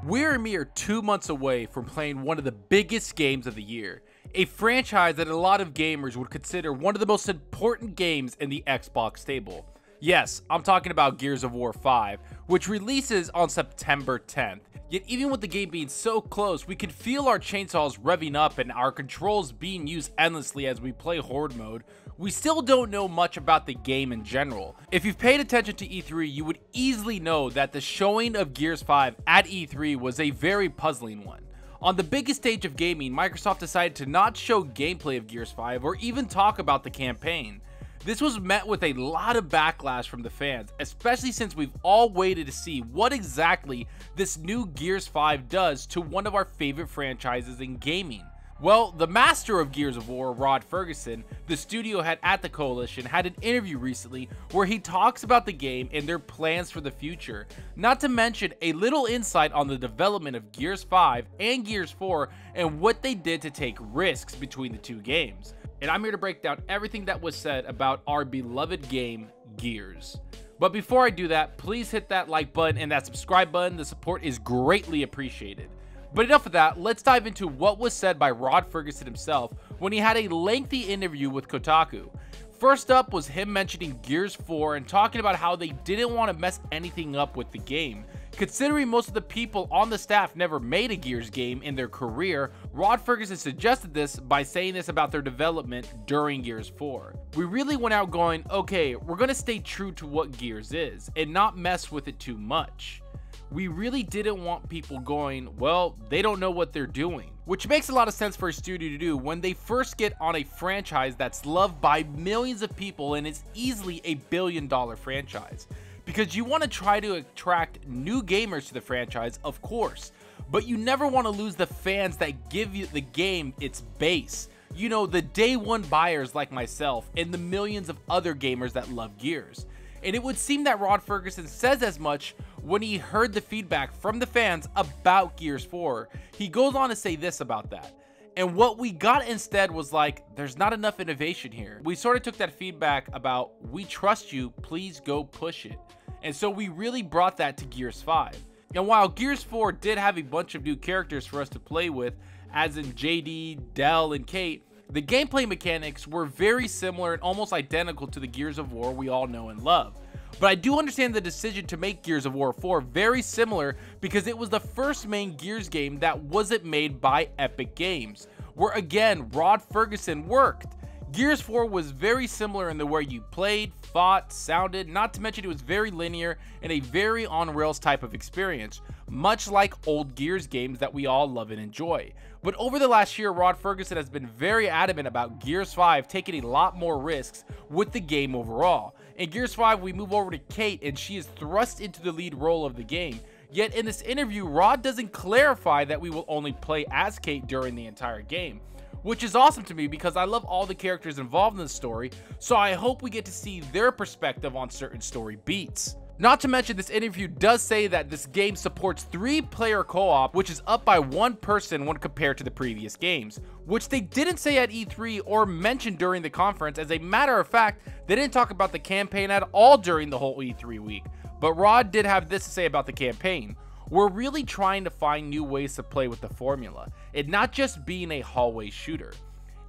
We're a mere 2 months away from playing one of the biggest games of the year, a franchise that a lot of gamers would consider one of the most important games in the Xbox stable. Yes, I'm talking about Gears of War 5, which releases on September 10th. Yet even with the game being so close, we can feel our chainsaws revving up and our controls being used endlessly as we play Horde mode. We still don't know much about the game in general. If you've paid attention to E3, you would easily know that the showing of Gears 5 at E3 was a very puzzling one. On the biggest stage of gaming, Microsoft decided to not show gameplay of Gears 5 or even talk about the campaign. This was met with a lot of backlash from the fans, especially since we've all waited to see what exactly this new Gears 5 does to one of our favorite franchises in gaming. Well, the master of Gears of War, Rod Ferguson, the studio head at the Coalition, had an interview recently where he talks about the game and their plans for the future, not to mention a little insight on the development of Gears 5 and Gears 4 and what they did to take risks between the two games. And I'm here to break down everything that was said about our beloved game, Gears. But before I do that, please hit that like button and that subscribe button. The support is greatly appreciated. But enough of that, let's dive into what was said by Rod Ferguson himself when he had a lengthy interview with Kotaku. First up was him mentioning Gears 4 and talking about how they didn't want to mess anything up with the game. Considering most of the people on the staff never made a Gears game in their career, Rod Ferguson suggested this by saying this about their development during Gears 4. We really went out going, okay, we're going to stay true to what Gears is and not mess with it too much. We really didn't want people going, well, they don't know what they're doing. Which makes a lot of sense for a studio to do when they first get on a franchise that's loved by millions of people and is easily a billion-dollar franchise. Because you want to try to attract new gamers to the franchise, of course, but you never want to lose the fans that give you the game its base. You know, the day one buyers like myself and the millions of other gamers that love Gears. And it would seem that Rod Ferguson says as much when he heard the feedback from the fans about Gears 4. He goes on to say this about that. And what we got instead was like, there's not enough innovation here. We sort of took that feedback about, we trust you, please go push it. And so we really brought that to Gears 5. And while Gears 4 did have a bunch of new characters for us to play with, as in JD, Del, and Kate, the gameplay mechanics were very similar and almost identical to the Gears of War we all know and love. But I do understand the decision to make Gears of War 4 very similar because it was the first main Gears game that wasn't made by Epic Games, where again, Rod Ferguson worked. Gears 4 was very similar in the way you played, fought, sounded, not to mention it was very linear and a very on-rails type of experience, much like old Gears games that we all love and enjoy. But over the last year, Rod Ferguson has been very adamant about Gears 5 taking a lot more risks with the game overall. In Gears 5, we move over to Kate and she is thrust into the lead role of the game. Yet in this interview, Rod doesn't clarify that we will only play as Kate during the entire game, which is awesome to me because I love all the characters involved in the story, so I hope we get to see their perspective on certain story beats. Not to mention, this interview does say that this game supports 3-player co-op, which is up by 1 person when compared to the previous games, which they didn't say at E3 or mention during the conference. As a matter of fact, they didn't talk about the campaign at all during the whole E3 week. But Rod did have this to say about the campaign. We're really trying to find new ways to play with the formula, and not just being a hallway shooter.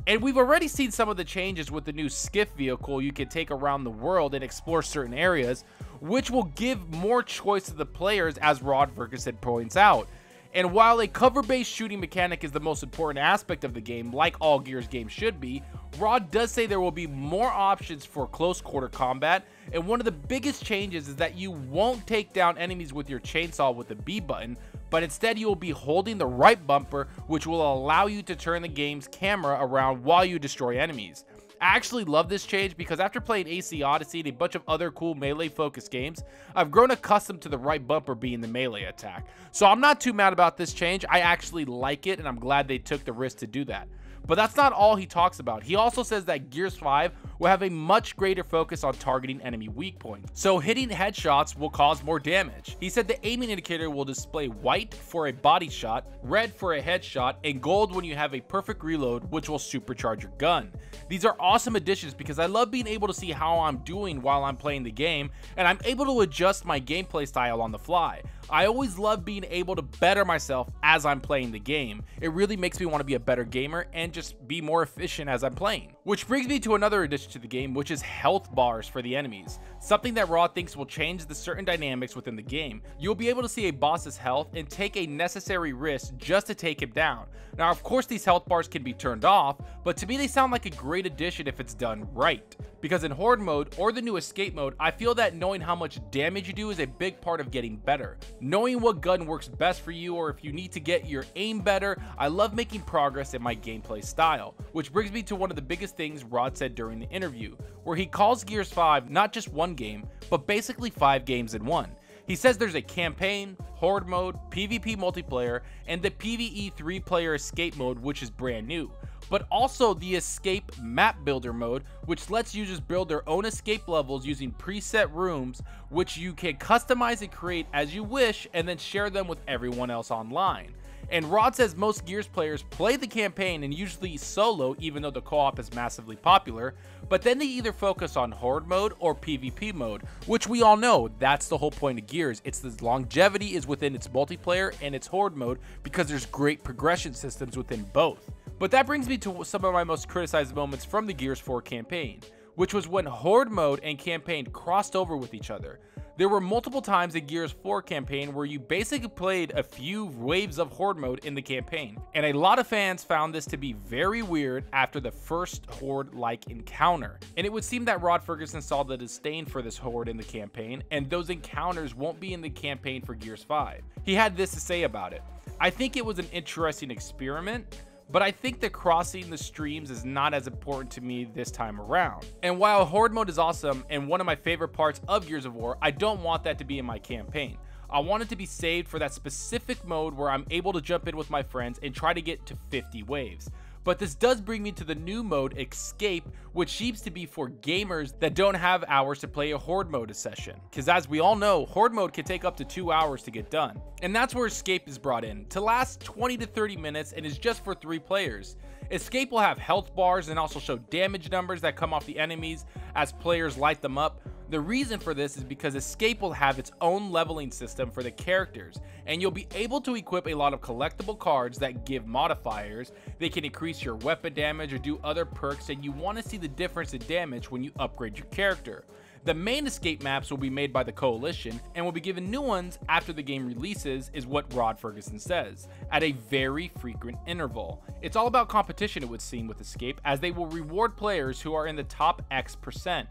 And we've already seen some of the changes with the new skiff vehicle you can take around the world and explore certain areas, which will give more choice to the players, as Rod Ferguson points out. And while a cover-based shooting mechanic is the most important aspect of the game, like all Gears games should be, Rod does say there will be more options for close quarter combat, and one of the biggest changes is that you won't take down enemies with your chainsaw with the B button, but instead you will be holding the right bumper, which will allow you to turn the game's camera around while you destroy enemies. I actually love this change because after playing AC Odyssey and a bunch of other cool melee focused games, I've grown accustomed to the right bumper being the melee attack. So I'm not too mad about this change. I actually like it and I'm glad they took the risk to do that. But that's not all he talks about. He also says that Gears 5 will have a much greater focus on targeting enemy weak points, so hitting headshots will cause more damage. He said the aiming indicator will display white for a body shot, red for a headshot, and gold when you have a perfect reload, which will supercharge your gun. These are awesome additions because I love being able to see how I'm doing while I'm playing the game, and I'm able to adjust my gameplay style on the fly. I always love being able to better myself as I'm playing the game. It really makes me want to be a better gamer and just be more efficient as I'm playing. Which brings me to another addition to the game, which is health bars for the enemies. Something that Rod thinks will change the certain dynamics within the game. You'll be able to see a boss's health and take a necessary risk just to take him down. Now, of course, these health bars can be turned off, but to me they sound like a great addition if it's done right. Because in Horde mode or the new escape mode, I feel that knowing how much damage you do is a big part of getting better. Knowing what gun works best for you, or if you need to get your aim better, I love making progress in my gameplay style. Which brings me to one of the biggest things Rod said during the interview, where he calls Gears 5 not just one game, but basically 5 games in one. He says there's a campaign, Horde mode, PvP multiplayer, and the PvE 3-player escape mode, which is brand new. But also the escape map builder mode, which lets users build their own escape levels using preset rooms, which you can customize and create as you wish and then share them with everyone else online. And Rod says most Gears players play the campaign and usually solo, even though the co-op is massively popular, but then they either focus on Horde mode or PvP mode, which we all know that's the whole point of Gears. It's the longevity is within its multiplayer and its Horde mode because there's great progression systems within both. But that brings me to some of my most criticized moments from the Gears 4 campaign, which was when Horde mode and campaign crossed over with each other. There were multiple times in Gears 4 campaign where you basically played a few waves of Horde mode in the campaign, and a lot of fans found this to be very weird after the first Horde-like encounter. And it would seem that Rod Ferguson saw the disdain for this Horde in the campaign, and those encounters won't be in the campaign for Gears 5. He had this to say about it: "I think it was an interesting experiment, but I think that crossing the streams is not as important to me this time around. And while Horde mode is awesome and one of my favorite parts of Gears of War, I don't want that to be in my campaign. I want it to be saved for that specific mode where I'm able to jump in with my friends and try to get to 50 waves. But this does bring me to the new mode, Escape, which seems to be for gamers that don't have hours to play a Horde mode session. Because as we all know, Horde mode can take up to 2 hours to get done. And that's where Escape is brought in, to last 20 to 30 minutes and is just for 3 players. Escape will have health bars and also show damage numbers that come off the enemies as players light them up. The reason for this is because Escape will have its own leveling system for the characters, and you'll be able to equip a lot of collectible cards that give modifiers. They can increase your weapon damage or do other perks, and you want to see the difference in damage when you upgrade your character. The main escape maps will be made by the Coalition and will be given new ones after the game releases, is what Rod Ferguson says, at a very frequent interval. It's all about competition, it would seem, with Escape, as they will reward players who are in the top X%.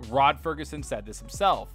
Rod Ferguson said this himself.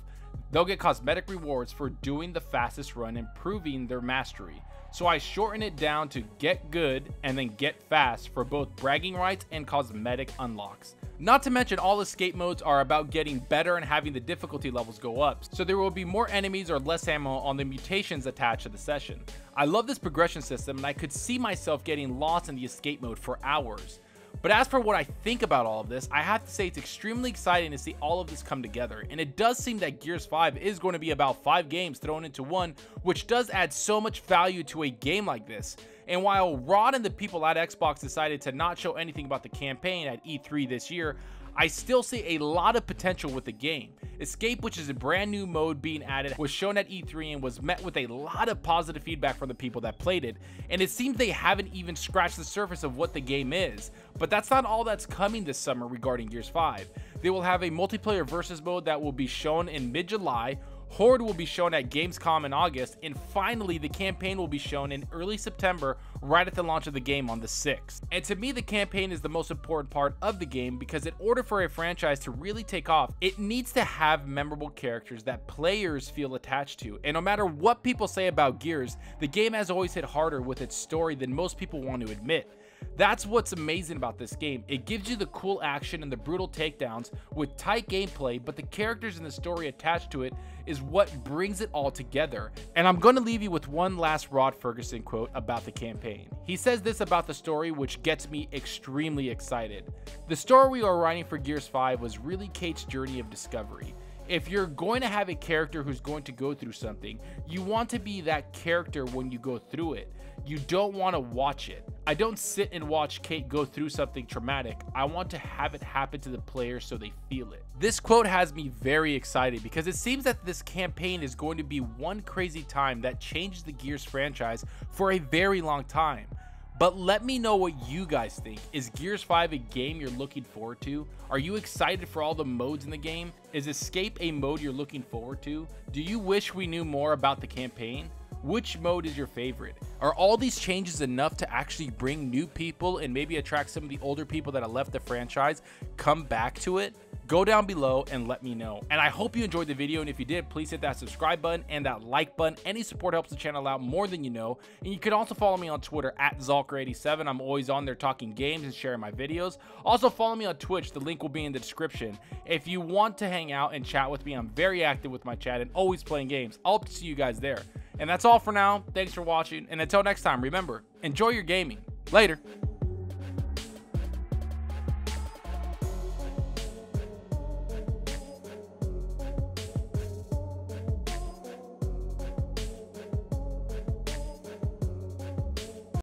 They'll get cosmetic rewards for doing the fastest run and proving their mastery. So I shorten it down to get good and then get fast for both bragging rights and cosmetic unlocks. Not to mention all escape modes are about getting better and having the difficulty levels go up, so there will be more enemies or less ammo on the mutations attached to the session. I love this progression system and I could see myself getting lost in the escape mode for hours. But as for what I think about all of this, I have to say it's extremely exciting to see all of this come together, and it does seem that Gears 5 is going to be about 5 games thrown into one, which does add so much value to a game like this. And while Rod and the people at Xbox decided to not show anything about the campaign at E3 this year, I still see a lot of potential with the game. Escape, which is a brand new mode being added, was shown at E3 and was met with a lot of positive feedback from the people that played it, and it seems they haven't even scratched the surface of what the game is. But that's not all that's coming this summer regarding Gears 5. They will have a multiplayer versus mode that will be shown in mid-July, Horde will be shown at Gamescom in August, and finally the campaign will be shown in early September, right at the launch of the game on the 6th. And to me, the campaign is the most important part of the game, because in order for a franchise to really take off, it needs to have memorable characters that players feel attached to. And no matter what people say about Gears, the game has always hit harder with its story than most people want to admit. That's what's amazing about this game. It gives you the cool action and the brutal takedowns with tight gameplay, but the characters and the story attached to it is what brings it all together. And I'm going to leave you with one last Rod Ferguson quote about the campaign. He says this about the story, which gets me extremely excited. The story we are writing for Gears 5 was really Kate's journey of discovery. If you're going to have a character who's going to go through something, you want to be that character when you go through it. You don't want to watch it. I don't sit and watch Kate go through something traumatic. I want to have it happen to the players so they feel it. This quote has me very excited because it seems that this campaign is going to be one crazy time that changes the Gears franchise for a very long time. But let me know what you guys think. Is Gears 5 a game you're looking forward to? Are you excited for all the modes in the game? Is Escape a mode you're looking forward to? Do you wish we knew more about the campaign? Which mode is your favorite? Are all these changes enough to actually bring new people and maybe attract some of the older people that have left the franchise come back to it? Go down below and let me know. And I hope you enjoyed the video, and if you did, please hit that subscribe button and that like button. Any support helps the channel out more than you know. And you can also follow me on Twitter at Zalker87. I'm always on there talking games and sharing my videos. Also follow me on Twitch. The link will be in the description. If you want to hang out and chat with me, I'm very active with my chat and always playing games. I'll hope to see you guys there. And that's all for now. Thanks for watching, and until next time, remember, enjoy your gaming. Later.